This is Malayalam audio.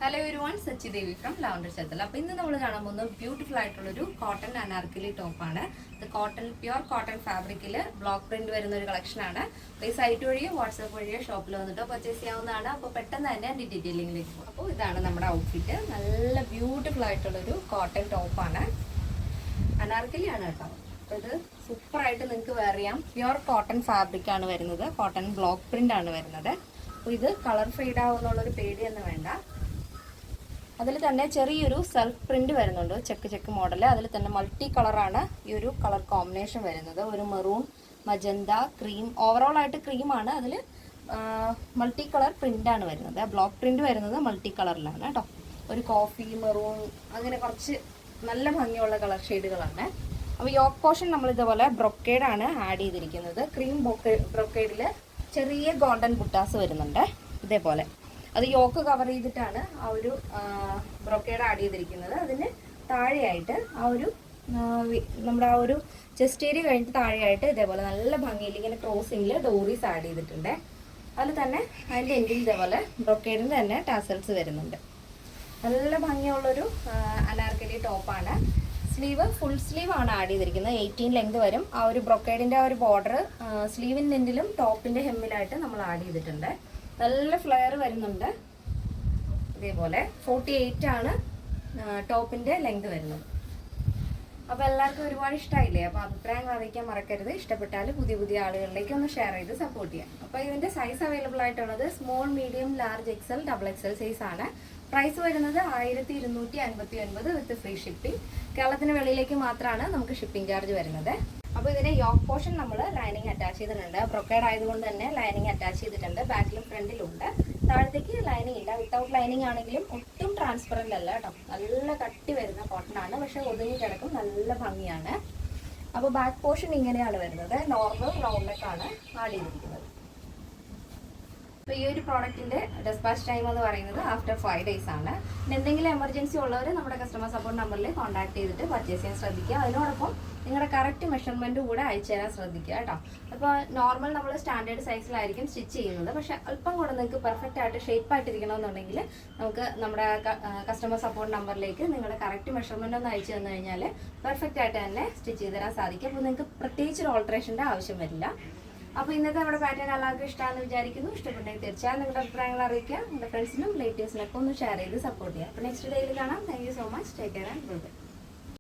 Hello everyone, Sachi Devi from lavender ചത്തൽ. അപ്പോൾ ഇന്ന് നമ്മൾ കാണാൻ പോകുന്നത് ബ്യൂട്ടിഫുൾ ആയിട്ടുള്ളൊരു കോട്ടൺ അനാർക്കലി ടോപ്പാണ്. ഇത് പ്യുർ കോട്ടൺ ഫാബ്രിക്കിൽ ബ്ലോക്ക് പ്രിന്റ് വരുന്ന ഒരു കളക്ഷനാണ്. അപ്പോൾ ഈ സൈറ്റ് വഴിയോ വാട്സാപ്പ് വഴിയോ ഷോപ്പിൽ വന്നിട്ടോ പർച്ചേസ് ചെയ്യാവുന്നതാണ്. അപ്പോൾ പെട്ടെന്ന് തന്നെ എൻ്റെ ഡീറ്റെയിലിംഗിലേക്ക് പോകും. അപ്പോൾ ഇതാണ് നമ്മുടെ ഔട്ട്ഫിറ്റ്. നല്ല ബ്യൂട്ടിഫുൾ ആയിട്ടുള്ളൊരു കോട്ടൺ ടോപ്പാണ്, അനാർക്കലി ആണ് കേട്ടോ. അപ്പോൾ ഇത് സൂപ്പറായിട്ട് നിങ്ങൾക്ക് വെയർ ചെയ്യാം. പ്യുർ കോട്ടൺ ഫാബ്രിക് ആണ് വരുന്നത്, കോട്ടൺ ബ്ലോക്ക് പ്രിന്റ് ആണ് വരുന്നത്. അപ്പോൾ ഇത് കളർ ഫെയ്ഡ് ആവുന്നുള്ളൊരു പേടിയൊന്നും വേണ്ട. അതിൽ തന്നെ ചെറിയൊരു സെൽഫ് പ്രിന്റ് വരുന്നുണ്ട്, ചെക്ക് മോഡൽ. അതിൽ തന്നെ മൾട്ടി കളറാണ് ഈ ഒരു കളർ കോമ്പിനേഷൻ വരുന്നത്. ഒരു മെറൂൺ, മജന്ത, ക്രീം, ഓവറോൾ ആയിട്ട് ക്രീമാണ്. അതിൽ മൾട്ടി കളർ പ്രിന്റാണ് വരുന്നത്. ബ്ലോക്ക് പ്രിന്റ് വരുന്നത് മൾട്ടി കളറിലാണ് കേട്ടോ. ഒരു കോഫി, മെറൂൺ, അങ്ങനെ കുറച്ച് നല്ല ഭംഗിയുള്ള കളർ ഷെയ്ഡുകളാണ്. അപ്പോൾ യോക്ക് പോർഷൻ നമ്മൾ ഇതുപോലെ ബ്രൊക്കേഡാണ് ആഡ് ചെയ്തിരിക്കുന്നത്. ക്രീം ബ്രൊക്കേഡിൽ ചെറിയ ഗോൾഡൻ ബുട്ടാസ് വരുന്നുണ്ട് ഇതേപോലെ. അത് യോക്ക് കവർ ചെയ്തിട്ടാണ് ആ ഒരു ബ്രൊക്കേഡ് ആഡ് ചെയ്തിരിക്കുന്നത്. അതിന് താഴെയായിട്ട് നമ്മുടെ ആ ഒരു ചെസ്റ്റ് ഏരിയ കഴിഞ്ഞിട്ട് താഴെയായിട്ട് ഇതേപോലെ നല്ല ഭംഗിയിൽ ഇങ്ങനെ ക്രോസിങ്ങിൽ ഡോറീസ് ആഡ് ചെയ്തിട്ടുണ്ട്. അതിൽ തന്നെ അതിൻ്റെ എൻഡിൽ ഇതേപോലെ ബ്രൊക്കേഡിൻ്റെ തന്നെ ടാസൽസ് വരുന്നുണ്ട്. നല്ല ഭംഗിയുള്ളൊരു അനാർക്കലി ടോപ്പാണ്. ഫുൾ സ്ലീവ് ആണ് ആഡ് ചെയ്തിരിക്കുന്നത്. 18 ലെങ്ത് വരും. ആ ഒരു ബ്രൊക്കേഡിൻ്റെ ആ ഒരു ബോർഡർ സ്ലീവിൻ്റെ എൻഡിലും ടോപ്പിൻ്റെ ഹെമ്മിലായിട്ട് നമ്മൾ ആഡ് ചെയ്തിട്ടുണ്ട്. നല്ല ഫ്ലെയർ വരുന്നുണ്ട്. ഇതേപോലെ 48 ആണ് ടോപ്പിൻ്റെ ലെങ്ത് വരുന്നത്. അപ്പോൾ എല്ലാവർക്കും ഒരുപാട് ഇഷ്ടമായില്ലേ? അപ്പോൾ അഭിപ്രായങ്ങൾ അറിയിക്കാൻ മറക്കരുത്. ഇഷ്ടപ്പെട്ടാൽ പുതിയ ആളുകളിലേക്ക് ഒന്ന് ഷെയർ ചെയ്ത് സപ്പോർട്ട് ചെയ്യാം. അപ്പോൾ ഇതിൻ്റെ സൈസ് അവൈലബിൾ ആയിട്ടുള്ളത് small, medium, large, XL, XXL size ആണ്. പ്രൈസ് വരുന്നത് 1259 വിത്ത് ഫ്രീ ഷിപ്പിംഗ്. കേരളത്തിന് വെളിയിലേക്ക് മാത്രമാണ് നമുക്ക് ഷിപ്പിംഗ് ചാർജ് വരുന്നത്. അപ്പോൾ ഇതിന്റെ യോക്ക് പോർഷൻ നമ്മൾ ലൈനിങ് അറ്റാച്ച് ചെയ്തിട്ടുണ്ട്. ബ്രൊക്കേഡ് ആയതുകൊണ്ട് തന്നെ ലൈനിങ് അറ്റാച്ച് ചെയ്തിട്ടുണ്ട്. ബാക്കിലും ഫ്രണ്ടിലും ഉണ്ട്. താഴത്തേക്ക് ലൈനിങ് ഇല്ല. വിത്തൗട്ട് ലൈനിങ് ആണെങ്കിലും ഒട്ടും ട്രാൻസ്പെറന്റ് അല്ല കേട്ടോ. നല്ല കട്ടി വരുന്ന കോട്ടൺ ആണ്, പക്ഷെ ഒതുങ്ങി കിടക്കും, നല്ല ഭംഗിയാണ്. അപ്പോൾ ബാക്ക് പോർഷൻ ഇങ്ങനെയാണ് വരുന്നത്. നോർമൽ റൗണ്ട് നെക്ക് ആണ് ആഡ് ചെയ്തിരിക്കുന്നത്. അപ്പോൾ ഈ ഒരു പ്രോഡക്റ്റിന്റെ ഡെസ്പാച്ച് ടൈം എന്ന് പറയുന്നത് ആഫ്റ്റർ 5 days ആണ്. എന്തെങ്കിലും എമർജൻസി ഉള്ളവർ നമ്മുടെ കസ്റ്റമർ സപ്പോർട്ട് നമ്പറിൽ കോൺടാക്ട് ചെയ്തിട്ട് പർച്ചേസ് ചെയ്യാൻ ശ്രദ്ധിക്കുക. അതിനോടൊപ്പം നിങ്ങളുടെ കറക്റ്റ് മെഷർമെൻറ്റ് കൂടെ അയച്ചു തരാൻ ശ്രദ്ധിക്കുക കേട്ടോ. അപ്പോൾ നോർമൽ നമ്മൾ സ്റ്റാൻഡേർഡ് സൈസിലായിരിക്കും സ്റ്റിച്ച് ചെയ്യുന്നത്. പക്ഷേ അല്പം കൂടെ നിങ്ങൾക്ക് പെർഫെക്റ്റ് ആയിട്ട് ഷേപ്പ് ആയിട്ടിരിക്കണമെന്നുണ്ടെങ്കിൽ നമുക്ക് നമ്മുടെ കസ്റ്റമർ സപ്പോർട്ട് നമ്പറിലേക്ക് നിങ്ങളുടെ കറക്റ്റ് മെഷർമെൻറ്റ് ഒന്ന് അയച്ചു തന്നു കഴിഞ്ഞാൽ പെർഫെക്റ്റ് ആയിട്ട് തന്നെ സ്റ്റിച്ച് ചെയ്ത് തരാൻ സാധിക്കും. അപ്പോൾ നിങ്ങൾക്ക് പ്രത്യേകിച്ച് ഒരു ഓൾട്രേഷൻ്റെ ആവശ്യം വരില്ല. അപ്പോൾ ഇന്നത്തെ നമ്മുടെ പാറ്റേൺ എല്ലാവർക്കും ഇഷ്ടമാണെന്ന് വിചാരിക്കുന്നു. ഇഷ്ടപ്പെട്ടെങ്കിൽ തീർച്ചയായും നിങ്ങളുടെ അഭിപ്രായങ്ങൾ അറിയിക്കുക. നിങ്ങളുടെ ഫ്രണ്ട്സിനും റിലേറ്റീവ്സിനൊക്കെ ഒന്ന് ഷെയർ ചെയ്ത് സപ്പോർട്ട് ചെയ്യുക. അപ്പോൾ നെക്സ്റ്റ് ഡേയിൽ കാണാം. Thank you so much. Take care and good bye.